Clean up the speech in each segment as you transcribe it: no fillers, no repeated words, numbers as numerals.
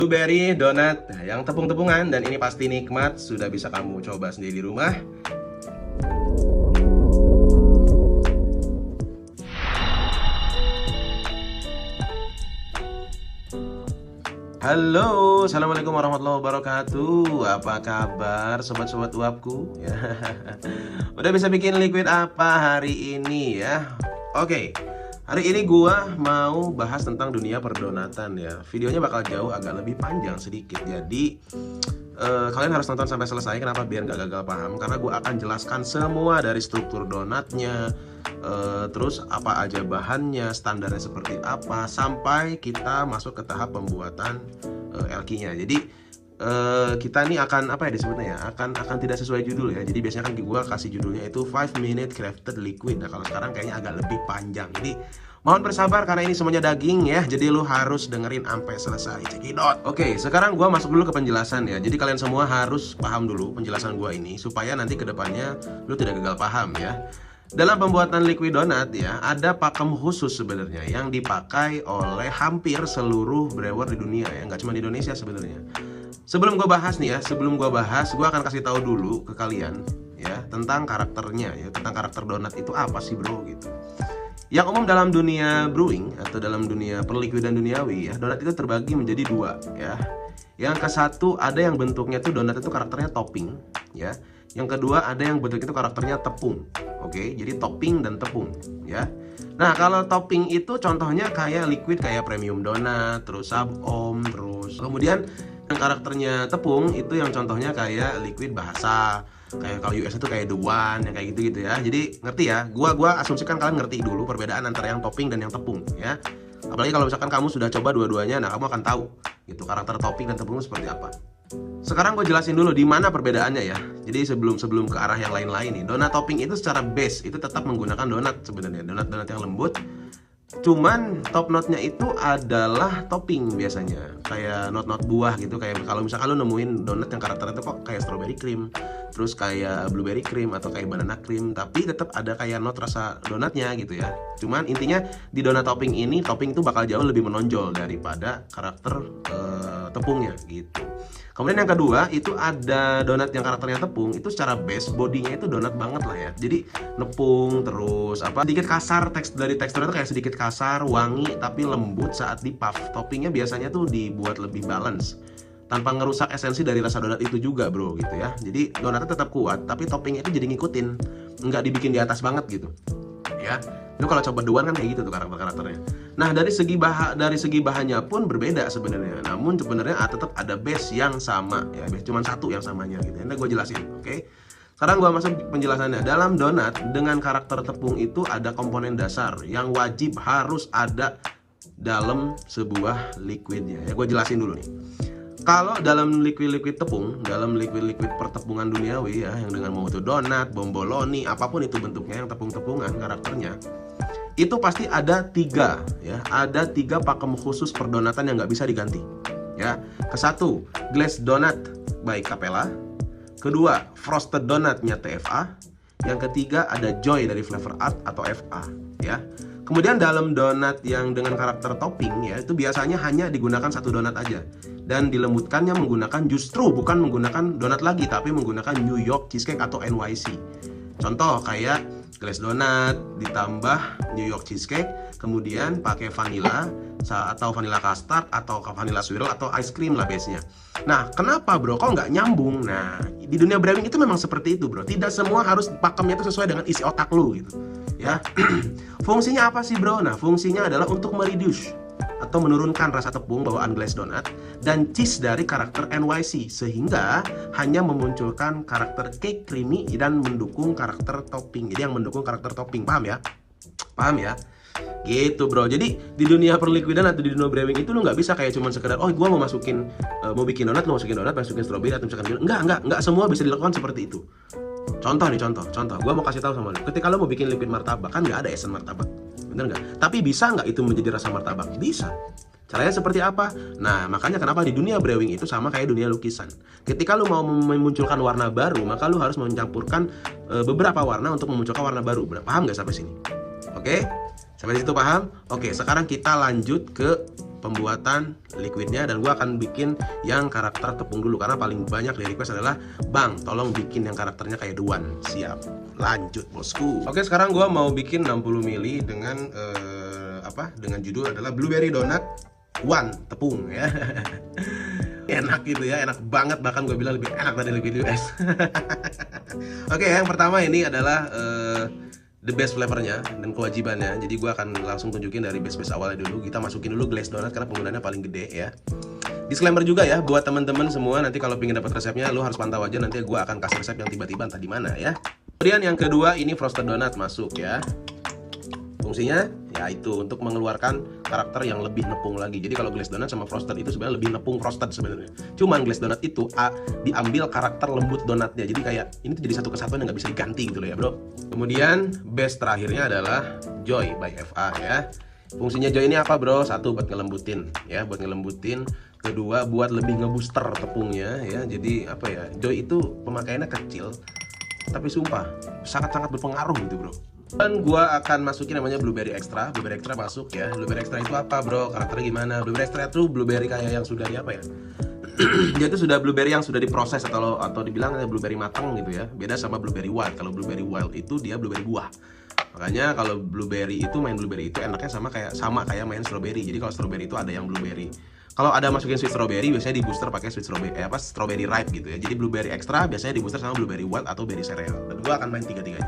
Blueberry donat yang tepung-tepungan, dan ini pasti nikmat. Sudah bisa kamu coba sendiri di rumah. Halo, assalamualaikum warahmatullahi wabarakatuh. Apa kabar sobat-sobat uapku? Ya. Udah bisa bikin liquid apa hari ini ya? Oke, hari ini gua mau bahas tentang dunia perdonatan ya. Videonya bakal jauh agak lebih panjang sedikit. Jadi kalian harus nonton sampai selesai. Kenapa? Biar gak gagal paham. Karena gua akan jelaskan semua dari struktur donatnya, terus apa aja bahannya, standarnya seperti apa, sampai kita masuk ke tahap pembuatan LQ-nya. Jadi kita nih akan apa ya disebutnya ya, akan tidak sesuai judul ya. Jadi biasanya kan gue kasih judulnya itu 5 minute crafted liquid. Nah kalau sekarang kayaknya agak lebih panjang. Jadi mohon bersabar karena ini semuanya daging ya. Jadi lu harus dengerin sampai selesai. Cekidot. Oke, sekarang gue masuk dulu ke penjelasan ya. Jadi kalian semua harus paham dulu penjelasan gue ini supaya nanti kedepannya lu tidak gagal paham ya. Dalam pembuatan liquid donat ya, ada pakem khusus sebenarnya yang dipakai oleh hampir seluruh brewer di dunia ya, nggak cuma di Indonesia sebenarnya. Sebelum gue bahas nih ya, gue akan kasih tahu dulu ke kalian ya tentang karakternya ya, tentang karakter donat itu apa sih bro gitu. Yang umum dalam dunia brewing atau dalam dunia perliquidan duniawi ya, donat itu terbagi menjadi dua ya. Yang ke satu ada yang bentuknya tuh donat itu karakternya topping ya. Yang kedua ada yang bentuknya itu karakternya tepung. Oke, jadi topping dan tepung ya. Nah, kalau topping itu contohnya kayak liquid kayak premium donat, terus sub-ohm, terus kemudian yang karakternya tepung itu yang contohnya kayak liquid bahasa. Kayak kalau US itu kayak The One yang kayak gitu-gitu ya. Jadi ngerti ya? Gua asumsikan kalian ngerti dulu perbedaan antara yang topping dan yang tepung ya. Apalagi kalau misalkan kamu sudah coba dua-duanya, nah kamu akan tahu gitu karakter topping dan tepung seperti apa. Sekarang gue jelasin dulu di mana perbedaannya ya. Jadi sebelum ke arah yang lain-lain nih, donat topping itu secara base itu tetap menggunakan donat sebenarnya, donat-donat yang lembut. Cuman top note-nya itu adalah topping biasanya, kayak not buah gitu. Kayak kalau misalkan lo nemuin donat yang karakternya itu kok kayak strawberry cream, terus kayak blueberry cream atau kayak banana cream, tapi tetap ada kayak not rasa donatnya gitu ya. Cuman intinya di donat topping ini, topping itu bakal jauh lebih menonjol daripada karakter tepungnya gitu. Kemudian yang kedua itu ada donat yang karakternya tepung, itu secara base bodinya itu donat banget lah ya. Jadi nepung terus apa sedikit kasar, dari teksturnya itu kayak sedikit kasar, wangi tapi lembut saat di puff. Toppingnya biasanya tuh dibuat lebih balance tanpa ngerusak esensi dari rasa donat itu juga bro gitu ya. Jadi donatnya tetap kuat tapi toppingnya itu jadi ngikutin, nggak dibikin di atas banget gitu ya. Itu kalau coba duan kan kayak gitu tuh karakternya. Nah dari segi bahannya pun berbeda sebenarnya. Namun sebenarnya tetap ada base yang sama ya, base cuma satu yang samanya gitu. Nanti gue jelasin, oke? Sekarang gue masuk penjelasannya. Dalam donat dengan karakter tepung itu ada komponen dasar yang wajib harus ada dalam sebuah liquidnya. Ya gue jelasin dulu nih. Kalau dalam liquid tepung, dalam liquid pertepungan duniawi ya, yang dengan mau itu donat, bomboloni, apapun itu bentuknya yang tepung-tepungan karakternya, itu pasti ada tiga ya, ada tiga pakem khusus perdonatan yang nggak bisa diganti ya. Kesatu, glazed donat by Capella. Kedua, frosted donatnya TFA. Yang ketiga ada Joy dari Flavor Art atau FA ya. Kemudian dalam donat yang dengan karakter topping ya, itu biasanya hanya digunakan satu donat aja. Dan dilembutkannya menggunakan justru bukan menggunakan donat lagi, tapi menggunakan New York cheesecake atau NYC. Contoh kayak glazed donat ditambah New York cheesecake, kemudian pakai vanilla atau vanilla custard atau vanilla swirl atau ice cream lah base-nya. Nah, kenapa bro? Kok nggak nyambung? Nah, di dunia brewing itu memang seperti itu bro. Tidak semua harus pakemnya itu sesuai dengan isi otak lu gitu ya. Fungsinya apa sih bro? Nah, fungsinya adalah untuk mereduce atau menurunkan rasa tepung bawaan glazed donat dan cheese dari karakter NYC sehingga hanya memunculkan karakter cake creamy dan mendukung karakter topping. Jadi yang mendukung karakter topping, paham ya? Paham ya? Gitu bro. Jadi di dunia perliquidan atau di dunia brewing itu lu nggak bisa kayak cuman sekedar gua mau masukin mau bikin donat, lu masukin donat, masukin strawberry atau misalkan enggak semua bisa dilakukan seperti itu. Contoh gua mau kasih tahu sama lu. Ketika lu mau bikin liquid martabak kan nggak ada esen martabak, bener nggak? Tapi bisa nggak itu menjadi rasa martabak? Bisa. Caranya seperti apa? Nah, makanya kenapa di dunia brewing itu sama kayak dunia lukisan. Ketika lu mau memunculkan warna baru, maka lu harus mencampurkan beberapa warna untuk memunculkan warna baru. Paham nggak sampai sini? Oke? Sampai situ paham? Oke, sekarang kita lanjut ke pembuatan liquidnya, dan gue akan bikin yang karakter tepung dulu karena paling banyak di request adalah bang tolong bikin yang karakternya kayak Duan. Siap, lanjut bosku. Oke, sekarang gue mau bikin 60 mili dengan dengan judul adalah Blueberry Donut One tepung ya. Enak gitu ya, enak banget, bahkan gue bilang lebih enak dari liquid US. Oke, yang pertama ini adalah the best flavornya dan kewajibannya. Jadi gue akan langsung tunjukin dari base awalnya dulu. Kita masukin dulu glaze donut karena penggunaannya paling gede ya. Disclaimer juga ya buat teman-teman semua, nanti kalau pengen dapat resepnya lu harus pantau aja, nanti gue akan kasih resep yang tiba-tiba entah di mana ya. Kemudian yang kedua ini frosted donut masuk ya. Fungsinya yaitu untuk mengeluarkan karakter yang lebih nepung lagi. Jadi kalau glaze donut sama frosted itu sebenarnya lebih nepung frosted sebenarnya. Cuman glaze donut itu diambil karakter lembut donatnya. Jadi kayak ini tuh jadi satu kesatuan yang nggak bisa diganti gitu loh ya bro. Kemudian base terakhirnya adalah Joy by FA ya. Fungsinya Joy ini apa bro? Satu buat ngelembutin ya, buat ngelembutin. Kedua buat lebih ngebooster tepungnya ya. Jadi apa ya? Joy itu pemakaiannya kecil, tapi sumpah sangat-sangat berpengaruh gitu bro. Dan gua akan masukin namanya blueberry extra. Blueberry extra masuk ya. Blueberry extra itu apa bro? Karakternya gimana? Blueberry extra itu blueberry kayak yang sudah apa ya? Dia itu sudah blueberry yang sudah diproses atau dibilang blueberry matang gitu ya. Beda sama blueberry wild. Kalau blueberry wild itu dia blueberry buah. Makanya kalau blueberry itu main blueberry itu enaknya sama kayak main strawberry. Jadi kalau strawberry itu ada yang blueberry. Kalau ada masukin sweet strawberry biasanya di booster pakai sweet strawberry strawberry ripe gitu ya. Jadi blueberry extra biasanya di booster sama blueberry wild atau berry cereal. Dan gua akan main tiga-tiganya.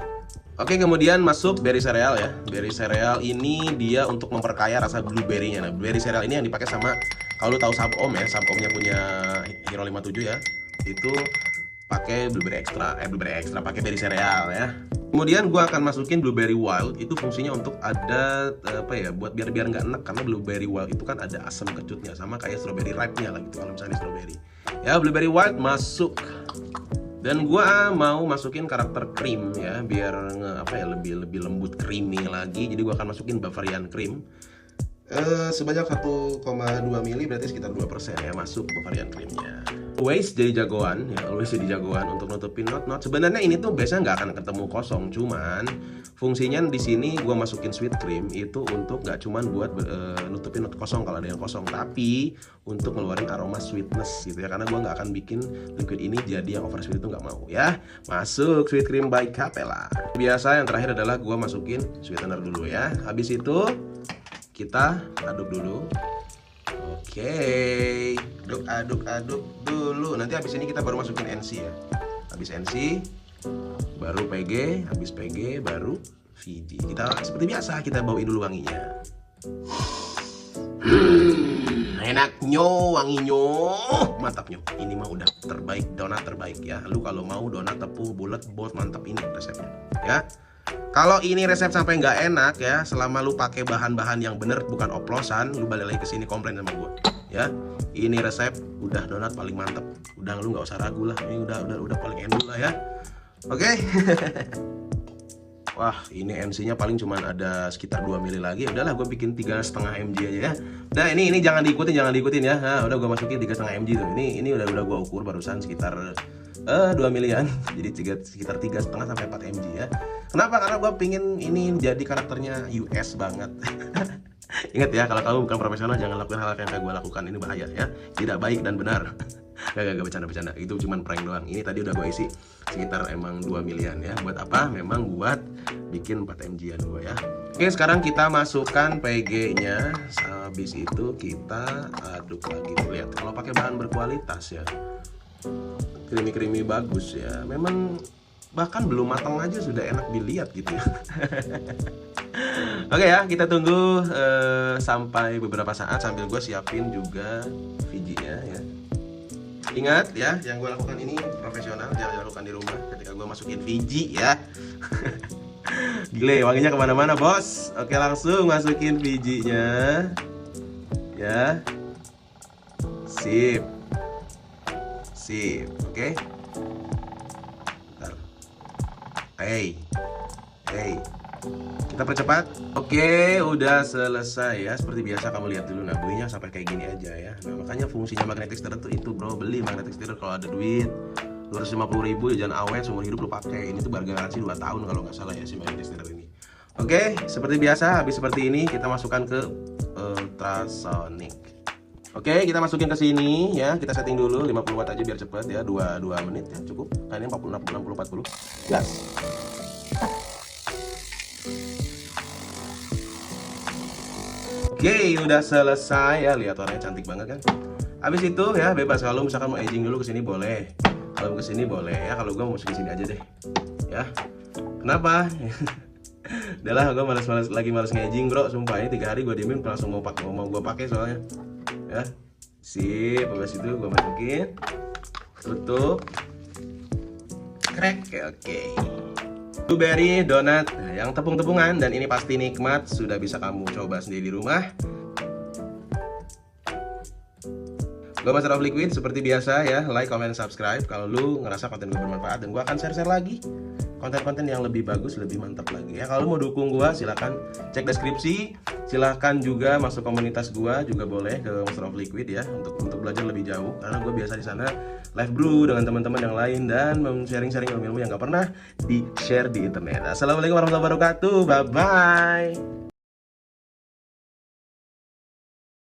Oke, kemudian masuk berry cereal ya. Berry cereal ini dia untuk memperkaya rasa blueberry-nya. Nah, berry cereal ini yang dipakai sama, kalau lu tahu Subom ya, Subomnya punya Hero 57 ya. Itu pakai blueberry extra, pakai berry cereal ya. Kemudian gua akan masukin blueberry wild. Itu fungsinya untuk ada buat biar nggak enak, karena blueberry wild itu kan ada asam kecutnya sama kayak strawberry ripe-nya lah gitu kalau misalnya strawberry. Ya, blueberry wild masuk. Dan gua mau masukin karakter cream ya, biar lebih lembut creamy lagi. Jadi gua akan masukin Bavarian cream sebanyak 1,2 mili, berarti sekitar 2% ya masuk Bavarian creamnya. Always jadi jagoan ya, always jadi jagoan untuk nutupin not. Sebenarnya ini tuh biasanya nggak akan ketemu kosong, cuman fungsinya di sini gue masukin sweet cream itu untuk nggak cuman buat nutupin not kosong kalau ada yang kosong, tapi untuk ngeluarin aroma sweetness gitu ya, karena gue nggak akan bikin liquid ini jadi yang over sweet, itu nggak mau ya. Masuk sweet cream by Capella. Biasa yang terakhir adalah gue masukin sweetener dulu ya. Habis itu kita aduk dulu. Oke, aduk dulu. Nanti habis ini kita baru masukin NC ya. Habis NC baru PG, habis PG baru Fiji. Kita seperti biasa kita bawain dulu wanginya. Enaknya, wanginya, mantapnya. Ini mah udah terbaik, donat terbaik ya. Lu kalau mau donat tepung bulat bot mantap, ini resepnya ya. Kalau ini resep sampai nggak enak ya, selama lu pakai bahan-bahan yang bener bukan oplosan, lu balik lagi ke sini komplain sama gua ya. Ini resep udah donat paling mantep, udah lu nggak usah ragu lah, ini udah paling enak lah ya. Oke. Wah, ini NC-nya paling cuman ada sekitar 2 mili lagi. Udahlah, gue bikin 3,5 mg aja ya. Nah, ini jangan diikutin ya. Nah, udah gue masukin 3,5 mg tuh. Ini udah gue ukur barusan sekitar 2 milian. Jadi sekitar 3,5 sampai 4 mg ya. Kenapa? Karena gue pingin ini jadi karakternya US banget. Ingat ya, kalau kamu bukan profesional jangan lakukan hal yang kayak gue lakukan. Ini bahaya ya. Tidak baik dan benar. Gak bercanda. Itu cuman prank doang. Ini tadi udah gue isi sekitar emang 2 milian ya. Buat apa? Memang buat bikin 4 mg-an gue ya. Oke, sekarang kita masukkan PG-nya. Habis itu kita aduk lagi. Lihat, kalau pakai bahan berkualitas ya, creamy bagus ya. Memang bahkan belum matang aja sudah enak dilihat gitu ya. Oke ya, kita tunggu sampai beberapa saat sambil gue siapin juga Fiji-nya ya. Ingat ya, yang gue lakukan ini profesional, jangan lakukan di rumah ketika gue masukin Fiji ya. Gile, wanginya kemana-mana bos. Oke, langsung masukin Fiji-nya ya. Sip. Oke. Bentar. Hey. Kita percepat. Oke, udah selesai ya. Seperti biasa kamu lihat dulu, nah buihnya sampai kayak gini aja ya. Nah, makanya fungsinya magnetic stirrer tuh itu bro, beli magnetic stirrer kalau ada duit 250.000 ya, jangan awet seumur hidup lu pakai. Ini tuh garansi 2 tahun kalau nggak salah ya si magnetic stirrer ini. Oke, seperti biasa habis seperti ini kita masukkan ke ultrasonic. Oke, kita masukin ke sini ya. Kita setting dulu 50 watt aja biar cepet ya. 2 menit ya, cukup. Kayaknya 40 60 gas. Oke, udah selesai ya. Lihat warnanya cantik banget kan. Habis itu ya bebas, kalau misalkan mau aging dulu ke sini boleh. Kalau ke sini boleh ya. Kalau gua mau ke sini aja deh. Ya. Kenapa? Udahlah, gue lagi malas ngaging bro, sumpah ini 3 hari gue diemin langsung mau gue pakai soalnya ya. Sip, habis itu gue masukin, tutup, crack. Oke. Blueberry donat yang tepung-tepungan, dan ini pasti nikmat, sudah bisa kamu coba sendiri di rumah. Gue Master of Liquid, seperti biasa ya, like, comment, subscribe kalau lu ngerasa konten gue bermanfaat, dan gue akan share lagi konten-konten yang lebih bagus, lebih mantap lagi ya. Kalau mau dukung gue silahkan cek deskripsi, silahkan juga masuk komunitas gue juga boleh ke Master of Liquid ya, untuk belajar lebih jauh, karena gue biasa di sana live brew dengan teman-teman yang lain dan sharing-sharing ilmu-ilmu yang gak pernah di share di internet. Assalamualaikum warahmatullahi wabarakatuh, bye bye.